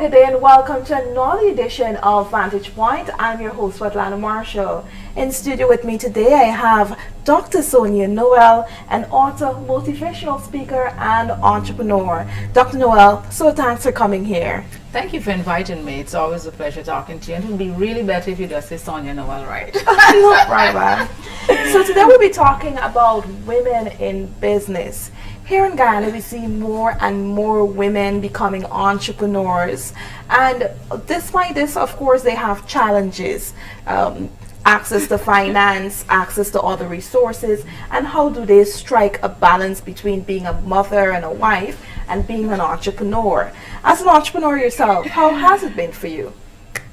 good day and welcome to another edition of Vantage Point. I'm your host, Atlanta Marshall. In studio with me today, I have Dr. Sonia, Noel, an author, motivational speaker, and entrepreneur. Dr. Noel, so thanks for coming here. Thank you for inviting me. It's always a pleasure talking to you. And it would be really better if you just say Sonia Noel, right? No problem. So today we'll be talking about women in business. Here in Guyana, we see more and more women becoming entrepreneurs. And despite this, of course, they have challenges. Access to finance, access to other resources, and how do they strike a balance between being a mother and a wife and being an entrepreneur? As an entrepreneur yourself, how has it been for you?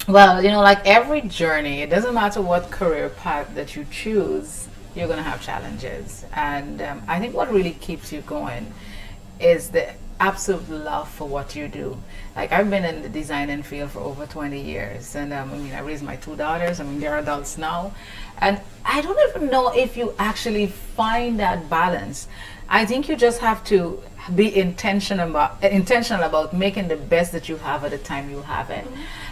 Well, you know, like every journey, it doesn't matter what career path that you choose, you're going to have challenges. And I think what really keeps you going is the absolute love for what you do. Like, I've been in the designing field for over 20 years, and I mean, I raised my two daughters. I mean, they're adults now, and I don't even know if you actually find that balance. I think you just have to be intentional about making the best that you have at the time you have it.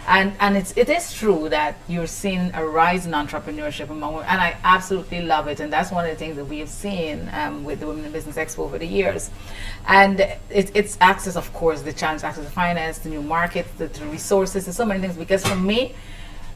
And it is true that you're seeing a rise in entrepreneurship among women, and I absolutely love it. And that's one of the things that we have seen with the Women in Business Expo over the years. And it's access, of course, the challenge, access to finance, the new markets, the resources, and so many things. Because for me,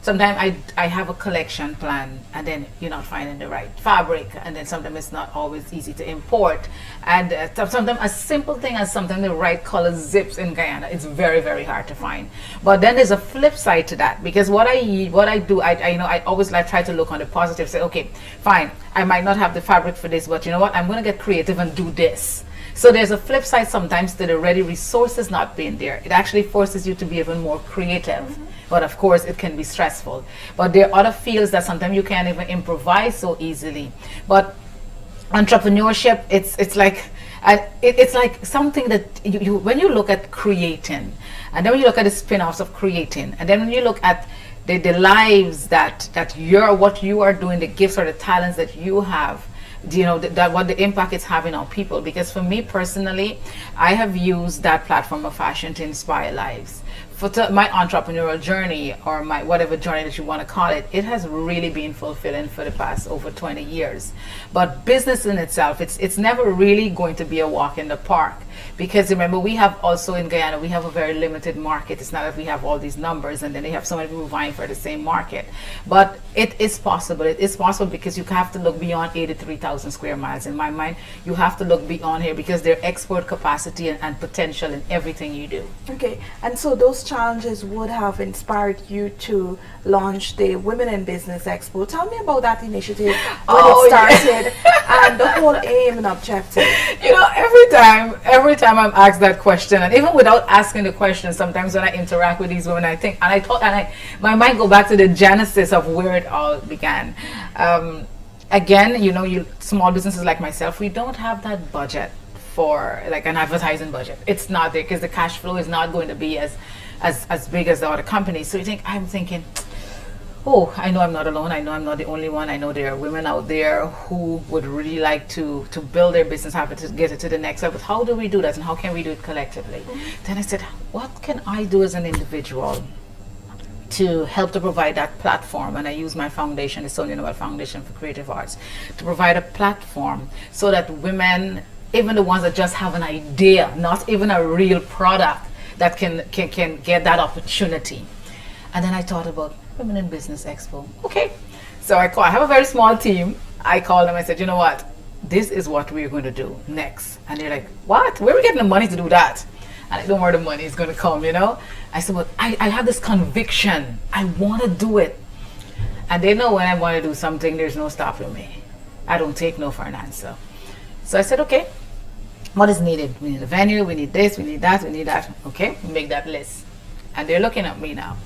sometimes I have a collection plan, and then you're not finding the right fabric, and then sometimes it's not always easy to import. And sometimes a simple thing as sometimes the right color zips in Guyana, it's very, very hard to find. But then there's a flip side to that, because what I do, I always like try to look on the positive, say, okay, fine, I might not have the fabric for this, but you know what, I'm going to get creative and do this. So there's a flip side sometimes to the ready resources not being there. It actually forces you to be even more creative. But of course, it can be stressful. But there are other fields that sometimes you can't even improvise so easily. But entrepreneurship, it's like something that you when you look at creating, and then when you look at the spin-offs of creating, and then when you look at the lives that what you are doing, the gifts or the talents that you have, you know, that what the impact it's having on people. Because for me personally, I have used that platform of fashion to inspire lives. For my entrepreneurial journey, or my whatever journey that you want to call it, it has really been fulfilling for the past over 20 years. But business in itself, it's never really going to be a walk in the park. Because remember, we have also in Guyana, we have a very limited market. It's not that we have all these numbers and then they have so many people vying for the same market. But it is possible. It is possible because you have to look beyond 83,000 square miles. In my mind, you have to look beyond here because there's export capacity and potential in everything you do. Okay, and so those challenges would have inspired you to launch the Women in Business Expo. Tell me about that initiative, when it started, and the whole aim and objective. You know, every time I'm asked that question, and even without asking the question, sometimes when I interact with these women, I think, my mind go back to the genesis of where it all began. Again, you know, small businesses like myself, we don't have that budget for like an advertising budget. It's not there because the cash flow is not going to be as big as the other companies. So I'm thinking, oh, I know I'm not alone. I know I'm not the only one. I know there are women out there who would really like to build their business, have it to get it to the next level. But how do we do that, and how can we do it collectively? Then I said, what can I do as an individual to help to provide that platform? And I use my foundation, the Sonia Noel Foundation for Creative Arts, to provide a platform so that women, even the ones that just have an idea, not even a real product, that can get that opportunity. And then I thought about Women in Business Expo. Okay, so I have a very small team. I called them. I said, you know what? This is what we're going to do next. And they're like, what? Where are we getting the money to do that? And I don't know where the money is going to come, you know? I said, but I have this conviction. I want to do it. And they know when I want to do something, there's no stopping me. I don't take no for an answer. So I said, okay, what is needed? We need a venue, we need this, we need that, we need that. Okay, make that list. And they're looking at me now.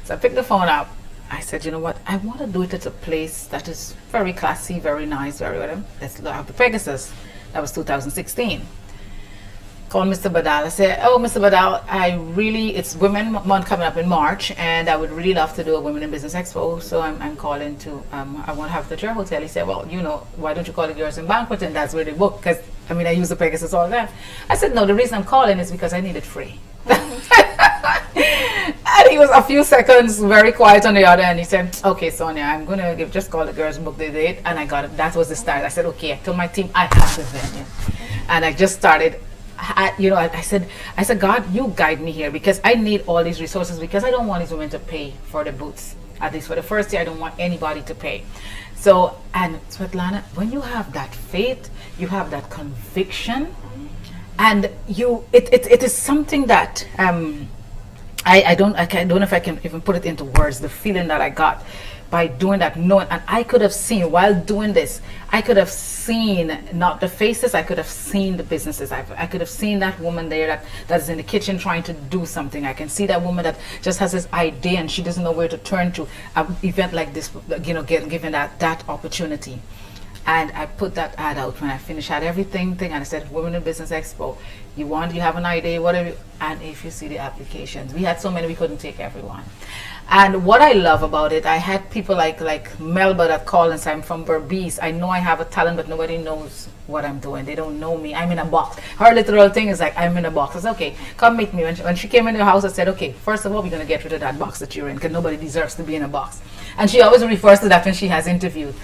So I picked the phone up. I said, you know what? I want to do it at a place that is very classy, very nice, very well. Let's have the Pegasus. That was 2016. Called Mr. Badal. I said, oh, Mr. Badal, it's Women Month coming up in March, and I would really love to do a Women in Business Expo. So I'm calling to, I want to have it at your hotel. He said, well, you know, why don't you call it yours in Banquet? And that's where they book, because, I mean, I use the Pegasus all the time. I said, no, the reason I'm calling is because I need it free. then he was a few seconds very quiet on the other end. He said, "Okay, Sonia, I'm gonna just call the girls, book the date," and I got it. That was the start. I said, "Okay." I told my team I have the venue, and I just started. I said, God, you guide me here because I need all these resources because I don't want these women to pay for the boots. At least for the first year, I don't want anybody to pay. So, and Svetlana, when you have that faith, you have that conviction, and it is something that I don't know if I can even put it into words. The feeling that I got by doing that, knowing, and I could have seen while doing this, I could have seen not the faces, I could have seen the businesses. I could have seen that woman there that's in the kitchen trying to do something. I can see that woman that just has this idea and she doesn't know where to turn to. An event like this, given that opportunity. And I put that ad out when I finished, had everything, and I said, Women in Business Expo, you have an idea, whatever, and if you see the applications, we had so many, we couldn't take everyone. And what I love about it, I had people like Melba that called and said, I'm from Berbice. I know I have a talent, but nobody knows what I'm doing. They don't know me. I'm in a box. Her literal thing is like, I'm in a box. I said, okay, come meet me. When she came in the house, I said, okay, first of all, we're going to get rid of that box that you're in because nobody deserves to be in a box. And she always refers to that when she has interviewed.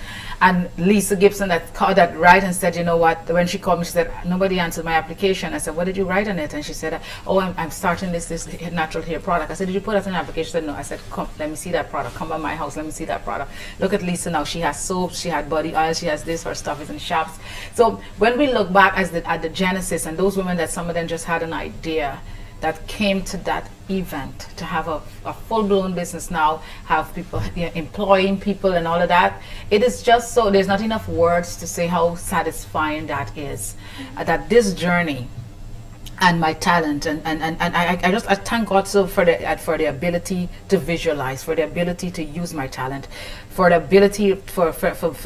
And Lisa Gibson that called that right and said, you know what, when she called me, she said, nobody answered my application. I said, what did you write on it? And she said, oh, I'm starting this natural hair product. I said, did you put that in an application? She said, no. I said, come, let me see that product. Come by my house, let me see that product. Look at Lisa now. She has soaps, she had body oil, she has this, her stuff is in shops. So when we look back at the genesis, and those women that some of them just had an idea, that came to that event to have a full-blown business now, have people employing people and all of that. It is just so, there's not enough words to say how satisfying that is. That this journey and my talent and I thank God so for the ability to visualize, for the ability to use my talent, for the ability for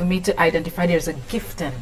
me to identify there's a gifting.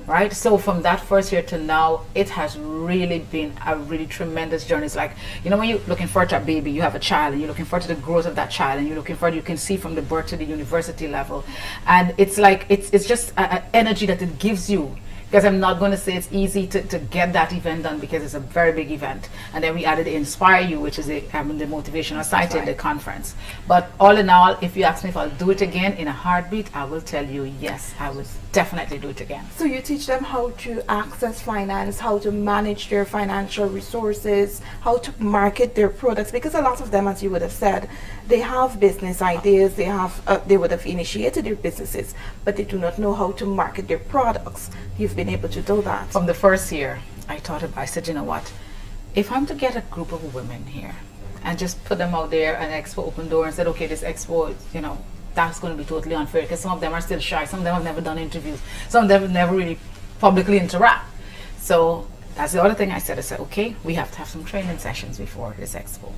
Right, so from that first year to now, it has really been a really tremendous journey. It's like, when you're looking forward to a baby, you have a child, and you're looking forward to the growth of that child, and you're looking forward, you can see from the birth to the university level, and it's like it's just an energy that it gives you. Because I'm not going to say it's easy to get that event done because it's a very big event. And then we added the Inspire You, which is the motivational site in the conference. But all in all, if you ask me if I'll do it again in a heartbeat, I will tell you, yes, I will definitely do it again. So you teach them how to access finance, how to manage their financial resources, how to market their products, because a lot of them, as you would have said, they have business ideas, they would have initiated their businesses, but they do not know how to market their products. You've been able to do that. From the first year, I said, you know what, if I'm to get a group of women here and just put them out there and Expo open door and said, okay, this Expo, that's going to be totally unfair because some of them are still shy, some of them have never done interviews, some of them have never really publicly interact. So that's the other thing I said. Okay, we have to have some training sessions before this Expo.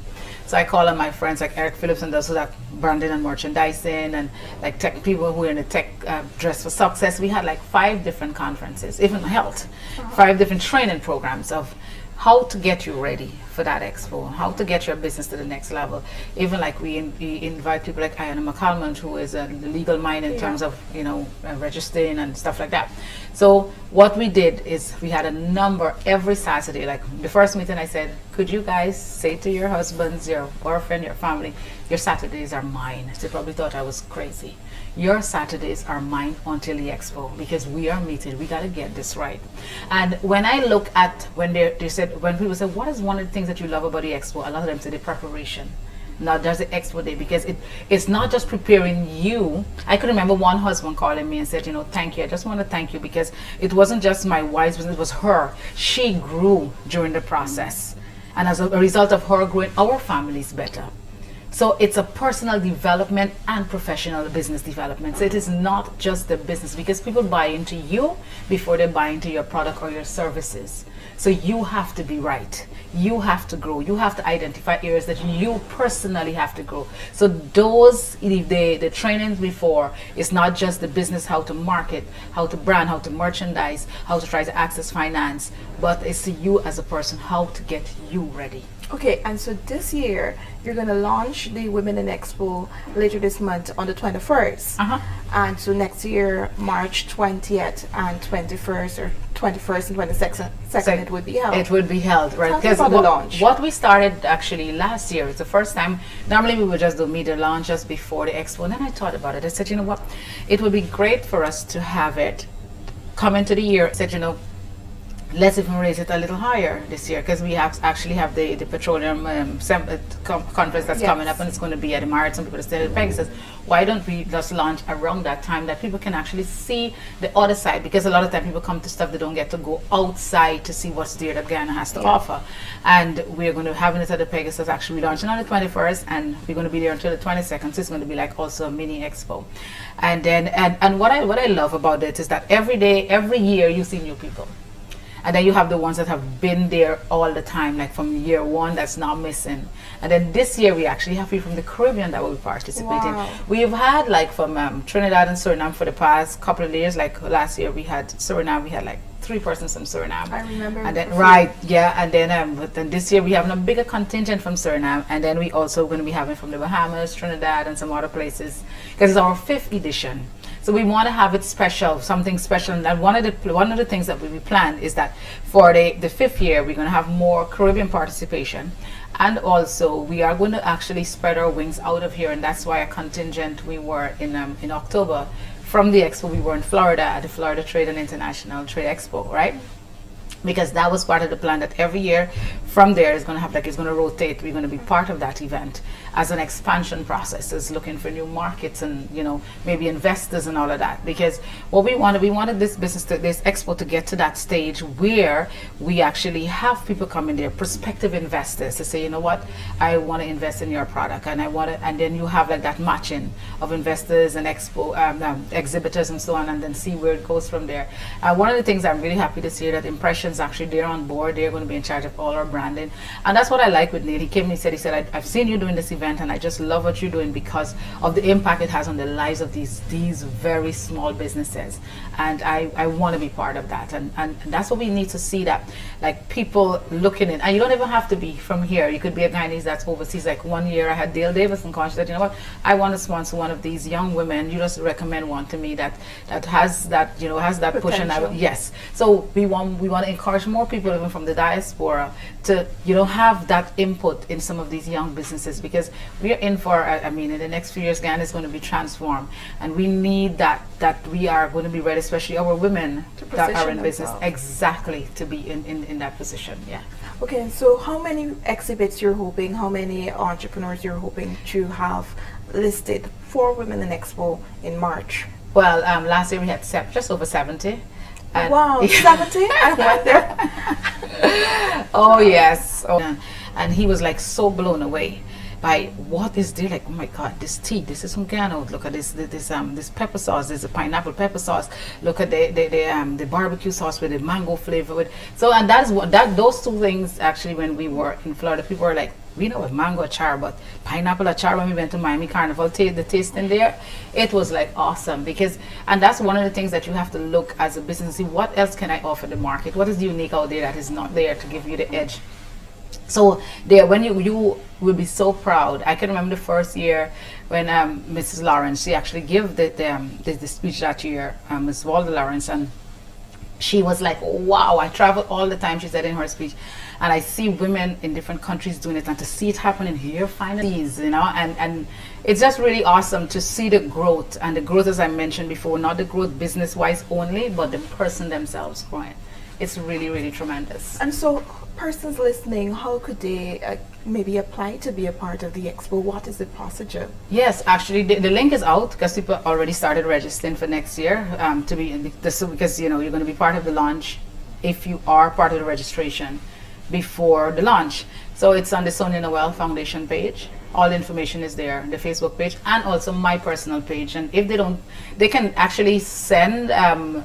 So I call on my friends like Eric Phillips and those who like branding and merchandising and like tech people who are in the tech dress for success. We had like 5 different conferences, even health, 5 different training programs of how to get you ready for that Expo, how to get your business to the next level. Even like we invite people like Ayana McCalmont, who is a legal mind in terms of registering and stuff like that. So what we did is we had a number every Saturday. Like the first meeting I said, could you guys say to your husbands, your boyfriend, your family, your Saturdays are mine. So they probably thought I was crazy. Your Saturdays are mine until the Expo because we are meeting. We got to get this right. And when I look at when people say, what is one of the things that you love about the Expo? A lot of them say the preparation. Now there's the Expo day because it's not just preparing you. I could remember one husband calling me and said, thank you. I just want to thank you because it wasn't just my wife's business, it was her. She grew during the process. And as a result of her growing, our family's better. So it's a personal development and professional business development. So it is not just the business because people buy into you before they buy into your product or your services. So you have to be right. You have to grow. You have to identify areas that you personally have to grow. So those, the trainings before, it's not just the business, how to market, how to brand, how to merchandise, how to try to access finance, but it's you as a person, how to get you ready. Okay, and so this year you're going to launch launch the Women in Expo later this month on the 21st. And so next year, March 20th and 21st, or 21st and 22nd, it would be held. It would be held, right? Because what we started actually last year, it's the first time. Normally we would just do media launch just before the expo. And then I thought about it. I said, you know what? It would be great for us to have it come into the year. I said, you know, let's even raise it a little higher this year, because we actually have the petroleum conference that's coming up, and it's going to be at the Marriott. Some people are still at Pegasus. Why don't we just launch around that time, that people can actually see the other side? Because a lot of time people come to stuff, they don't get to go outside to see what's there that Guyana has to offer. And we're going to have it at the Pegasus. Actually, we're launching on the 21st, and we're going to be there until the 22nd. So it's going to be like also a mini expo. And then and what I love about it is that every year you see new people. And then you have the ones that have been there all the time, like from year one, that's not missing. And then this year we actually have people from the Caribbean that will be participating. We've had like from Trinidad and Suriname for the past couple of years. Like last year we had Suriname, we had like 3 persons from Suriname. I remember. And then and then but then this year we have a bigger contingent from Suriname, and then we also going to be having from the Bahamas, Trinidad, and some other places, because it's our 5th edition. So we want to have it special, something special. And one of the things that we planned is that for the 5th year, we're going to have more Caribbean participation. And also, we are going to actually spread our wings out of here. And that's why a contingent, we were in October from the Expo, we were in Florida at the Florida Trade and International Trade Expo, right? Because that was part of the plan, that every year from there is going to have, like, it's going to rotate. We're going to be part of that event as an expansion process, is looking for new markets and, you know, maybe investors and all of that. Because what we wanted this this expo to get to that stage where we actually have people come in there, prospective investors, to say, you know what, I want to invest in your product, and I want to, and then you have like that matching of investors and expo exhibitors and so on, and then see where it goes from there. One of the things I'm really happy to see that Impressions actually, they're on board. They're going to be in charge of all our branding, and that's what I like with Neil. He came and he said I've seen you doing this event, and I just love what you're doing because of the impact it has on the lives of these very small businesses, and I want to be part of that, and that's what we need to see, that like people looking in, and you don't even have to be from here. You could be a Guyanese that's overseas. Like one year I had Dale Davison call. She said, you know what, I want to sponsor one of these young women. You just recommend one to me that has that, you know, has that push, and yes. So we want to encourage more people even from the diaspora to, you know, have that input in some of these young businesses, because we are in for, I mean, in the next few years, Ghana is going to be transformed, and we need that we are going to be ready, especially our women that are in business, exactly, to be in that position. Yeah. Okay, so how many exhibits you're hoping, how many entrepreneurs you're hoping to have listed for Women in Expo in March? Well, last year we had just over 70. Wow, 70? I went there. Oh yes. Oh. And he was like so blown away by what is there. Like, oh my God, this tea, this is from Ghana. Look at this pepper sauce. There's a pineapple pepper sauce. Look at the barbecue sauce with the mango flavor. With so, and that's what those two things actually. When we were in Florida, people were like, we know a mango achar, but pineapple achar, when we went to Miami Carnival, the taste in there, it was like awesome. Because, and that's one of the things that you have to look as a business, see what else can I offer the market, what is unique out there that is not there to give you the edge. So there, when you will be so proud. I can remember the first year when Mrs. Lawrence, she actually gave the speech that year, Ms. Walda Lawrence, and she was like, wow, I travel all the time, she said in her speech, and I see women in different countries doing it, and to see it happening here finally, you know, and it's just really awesome to see the growth, and the growth, as I mentioned before, not the growth business-wise only, but the person themselves growing. It's really, really tremendous. And so, persons listening, how could they maybe apply to be a part of the expo? What is the procedure? Yes, actually, the link is out because people already started registering for next year to be in this, because you know you're going to be part of the launch if you are part of the registration before the launch. So it's on the Sonia Noel Foundation page. All the information is there, the Facebook page, and also my personal page. And if they don't, they can actually send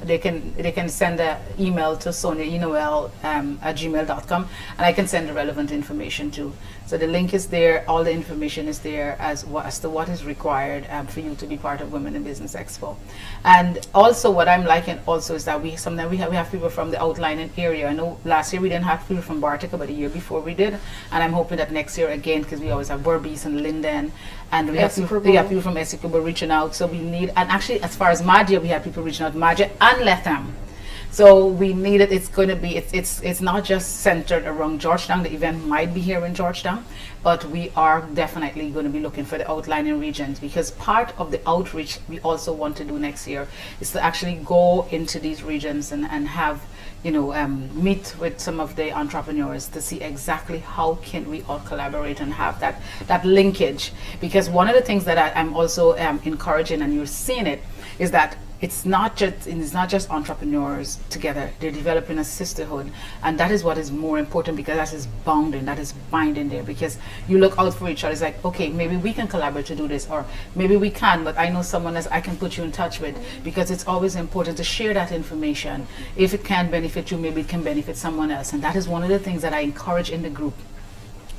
they can send an email to sonianoel at gmail.com, and I can send the relevant information too. So the link is there, all the information is there as to what is required for you to be part of Women in Business Expo. And also what I'm liking also is that sometimes we have people from the outlying area. I know last year we didn't have people from Bartica, but the year before we did, and I'm hoping that next year again, because we always have Berbice Northeast and Linden, and we have Expo. people from Expo reaching out. So we need, and actually as far as Madia, we had people reaching out, Madia and Letham. So we need it. It's going to be. It's not just centered around Georgetown. The event might be here in Georgetown, but we are definitely going to be looking for the outlying regions, because part of the outreach we also want to do next year is to actually go into these regions and have, meet with some of the entrepreneurs to see exactly how can we all collaborate and have that linkage. Because one of the things that I'm also encouraging, and you're seeing it, is that it's not just entrepreneurs together. They're developing a sisterhood, and that is what is more important, because that is bounding, that is binding there. Because you look out for each other. It's like, okay, maybe we can collaborate to do this, or maybe we can, but I know someone else I can put you in touch with. Because it's always important to share that information. If it can benefit you, maybe it can benefit someone else, and that is one of the things that I encourage in the group.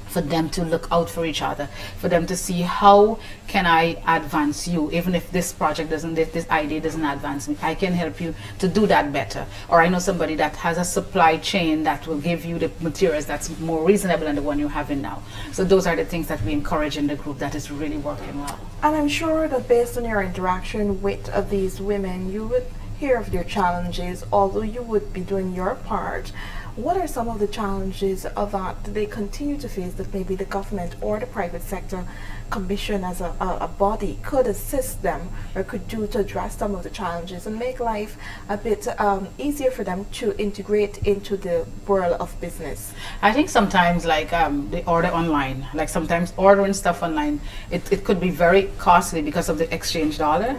For them to look out for each other, for them to see how can I advance you, even if this project doesn't, if this idea doesn't advance me, I can help you to do that better. Or I know somebody that has a supply chain that will give you the materials that's more reasonable than the one you're having now. So those are the things that we encourage in the group that is really working well. And I'm sure that based on your interaction with these women, you would hear of their challenges, although you would be doing your part. What are some of the challenges that they continue to face that maybe the government or the private sector commission as a body could assist them or could do to address some of the challenges and make life a bit easier for them to integrate into the world of business? I think sometimes, like they order online, like sometimes ordering stuff online, it could be very costly because of the exchange dollar.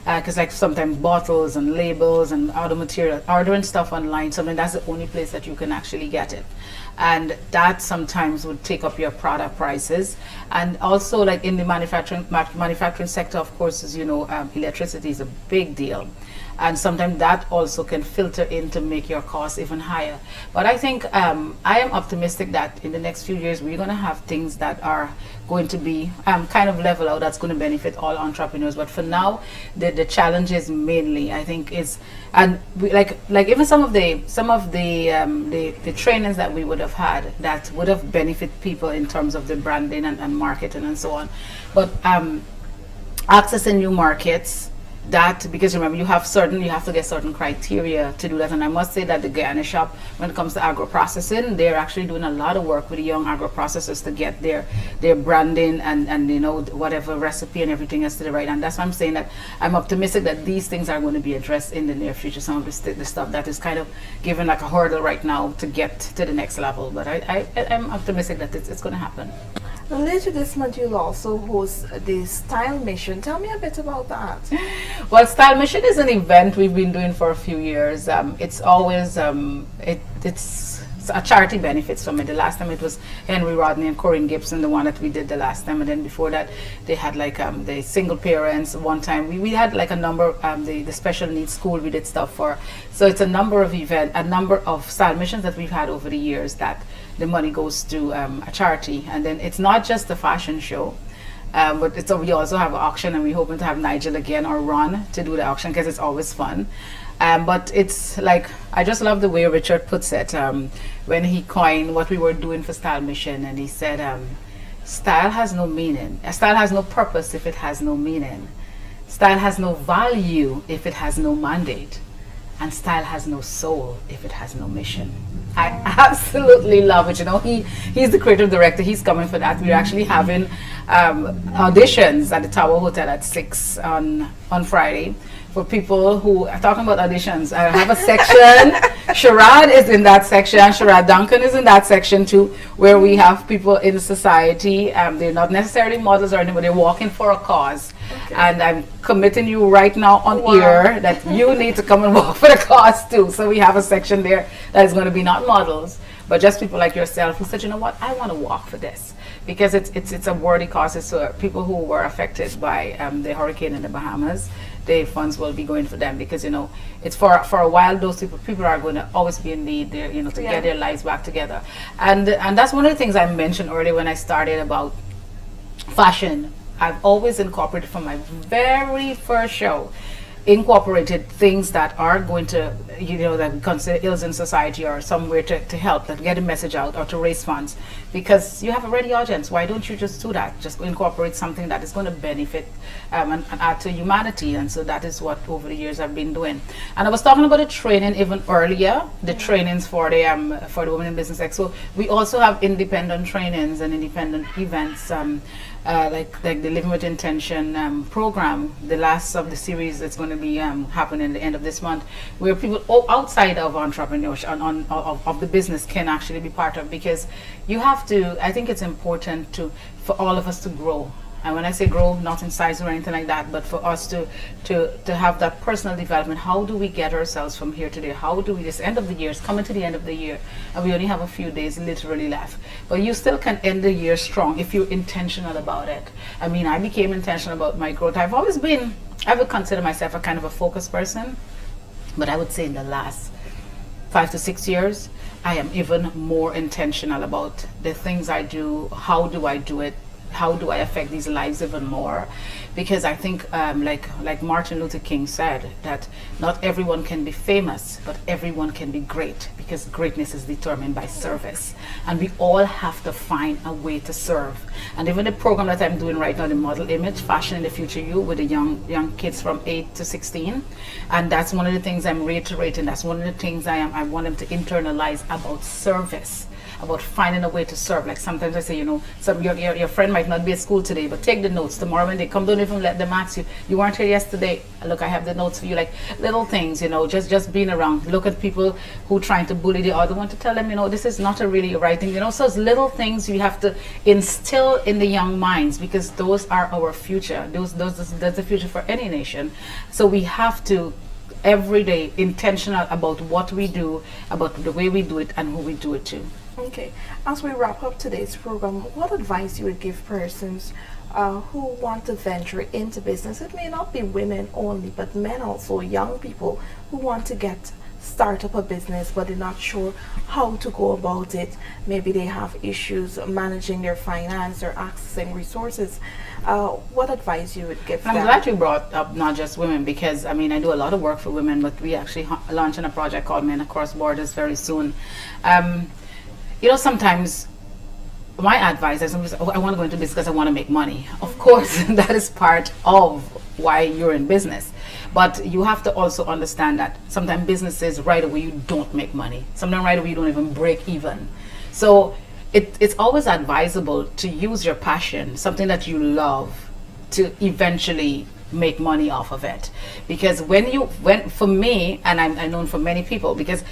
Because like sometimes bottles and labels and other material, ordering stuff online, something that's the only place that you can actually get it. And that sometimes would take up your product prices. And also, like in the manufacturing sector, of course, as you know, electricity is a big deal, and sometimes that also can filter in to make your costs even higher. But I think I am optimistic that in the next few years we're going to have things that are going to be kind of level out, that's going to benefit all entrepreneurs. But for now, the challenges mainly, I think, is, and we, like even some of the trainings that we would have had that would have benefit people in terms of the branding and marketing and so on. But accessing new markets, that, because remember, you have to get certain criteria to do that. And I must say that the Guyanese shop, when it comes to agro processing, they're actually doing a lot of work with the young agro processors to get their branding and whatever recipe and everything else to the right. And that's why I'm saying that I'm optimistic that these things are going to be addressed in the near future. Some of the stuff that is kind of given like a hurdle right now to get to the next level. But I'm optimistic that it's going to happen. Later this month, you'll also host the Style Mission. Tell me a bit about that. Well, Style Mission is an event we've been doing for a few years. It's always it's a charity benefits from it. The last time it was Henry Rodney and Corinne Gibson, the one that we did the last time, and then before that they had like the single parents. One time we had like a number the special needs school we did stuff for. So it's a number of Style Missions that we've had over the years that the money goes to a charity. And then it's not just the fashion show, but we also have an auction, and we're hoping to have Nigel again or Ron to do the auction because it's always fun. But it's like, I just love the way Richard puts it when he coined what we were doing for Style Mission, and he said, style has no meaning. Style has no purpose if it has no meaning. Style has no value if it has no mandate. And style has no soul if it has no mission. I absolutely love it. You know, he's the creative director. He's coming for that. We're actually having auditions at the Tower Hotel at 6 on Friday for people who are talking about auditions. I have a section. Sharad is in that section. Sharad Duncan is in that section too, where we have people in society. They're not necessarily models or anything, but they're walking for a cause. Okay. And I'm committing you right now on air that you need to come and walk for the cause too. So we have a section there that is going to be not models, but just people like yourself who said, you know what, I want to walk for this. Because it's a worthy cause. It's people who were affected by the hurricane in the Bahamas. The funds will be going for them, because it's for a while those people are going to always be in need there, to get their lives back together. And that's one of the things I mentioned earlier when I started about fashion. I've always incorporated from my very first show incorporated things that are going to, that we consider ills in society or somewhere to help, that get a message out or to raise funds, because you have a ready audience. Why don't you just do that? Just incorporate something that is going to benefit and add to humanity. And so that is what over the years I've been doing. And I was talking about the training even earlier, the trainings for the Women in Business Expo. We also have independent trainings and independent events. Like the Living with Intention program, the last of the series that's going to be happening at the end of this month, where people outside of entrepreneurship of the business can actually be part of, because you have to. I think it's important for all of us to grow. And when I say grow, not in size or anything like that, but for us to have that personal development. How do we get ourselves from here to there? How do we, this end of the year is coming to the end of the year, and we only have a few days literally left. But you still can end the year strong if you're intentional about it. I mean, I became intentional about my growth. I would consider myself a kind of a focused person, but I would say in the last 5 to 6 years, I am even more intentional about the things I do. How do I do it? How do I affect these lives even more? Because I think, like Martin Luther King said, that not everyone can be famous, but everyone can be great, because greatness is determined by service. And we all have to find a way to serve. And even the program that I'm doing right now, the Model Image, Fashion in the Future You, with the young kids from 8 to 16. And that's one of the things I'm reiterating. That's one of the things I want them to internalize about service, about finding a way to serve. Like sometimes I say, your friend might not be at school today, but take the notes. Tomorrow when they come, don't even let them ask you, you weren't here yesterday, look, I have the notes for you. Like little things, just being around. Look at people who trying to bully the other one, to tell them, this is not a really right thing. So it's little things you have to instill in the young minds, because those are our future. That's the future for any nation. So we have to every day intentional about what we do, about the way we do it, and who we do it to. Okay, as we wrap up today's program, what advice you would give persons who want to venture into business? It may not be women only, but men also, young people who want to start up a business, but they're not sure how to go about it. Maybe they have issues managing their finance or accessing resources. What advice you would give them? I'm glad you brought up not just women, because I do a lot of work for women, but we actually launching a project called Men Across Borders very soon. Sometimes my advice is, I want to go into business because I want to make money. Of course, that is part of why you're in business. But you have to also understand that sometimes businesses, right away, you don't make money. Sometimes right away, you don't even break even. So it's always advisable to use your passion, something that you love, to eventually make money off of it. Because when for me, and I know for many people, because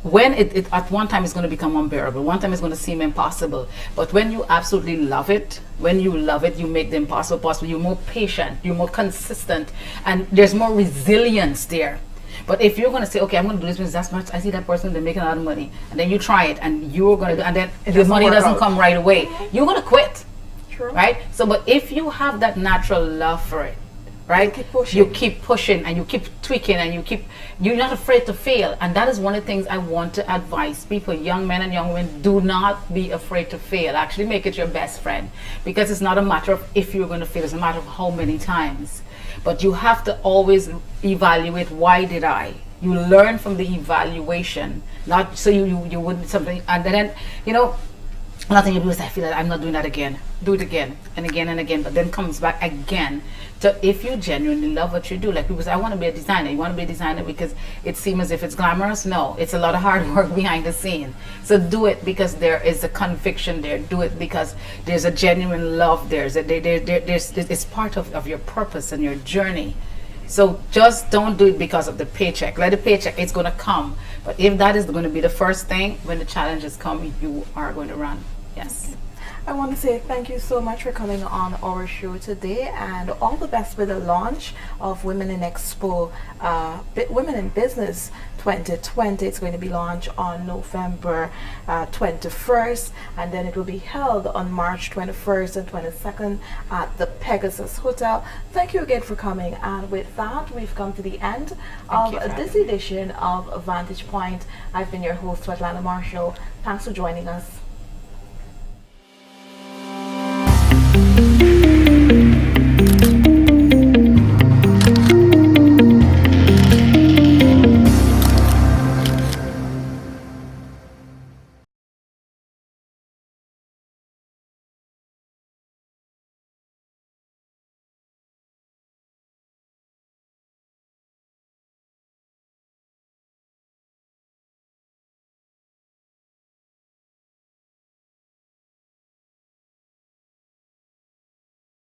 when it at one time it's going to become unbearable, one time it's going to seem impossible, but when you absolutely love it, you make the impossible possible. You're more patient, you're more consistent, and there's more resilience there. But if you're going to say, okay, I'm going to do this business, that's much, I see that person, they're making a lot of money, and then you try it and you're going to do, and then the money doesn't come right away, you're going to quit. True. Right? So but if you have that natural love for it, right? You keep pushing and you keep tweaking and you're not afraid to fail. And that is one of the things I want to advise people, young men and young women, do not be afraid to fail. Actually make it your best friend, because it's not a matter of if you're going to fail, it's a matter of how many times. But you have to always evaluate, why did I? You learn from the evaluation, not so you wouldn't something, and then, nothing you do is, I feel that I'm not doing that again. Do it again and again and again, but then comes back again. So if you genuinely love what you do, like people say, I want to be a designer. You want to be a designer because it seems as if it's glamorous? No, it's a lot of hard work behind the scene. So do it because there is a conviction there. Do it because there's a genuine love there. It's part of your purpose and your journey. So just don't do it because of the paycheck. Let the paycheck, it's going to come. But if that is going to be the first thing, when the challenges come, you are going to run. Yes. I want to say thank you so much for coming on our show today, and all the best with the launch of Women in Expo, Women in Business 2020. It's going to be launched on November 21st, and then it will be held on March 21st and 22nd at the Pegasus Hotel. Thank you again for coming, and with that, we've come to the end of this edition of Vantage Point. I've been your host, Svetlana Marshall. Thanks for joining us.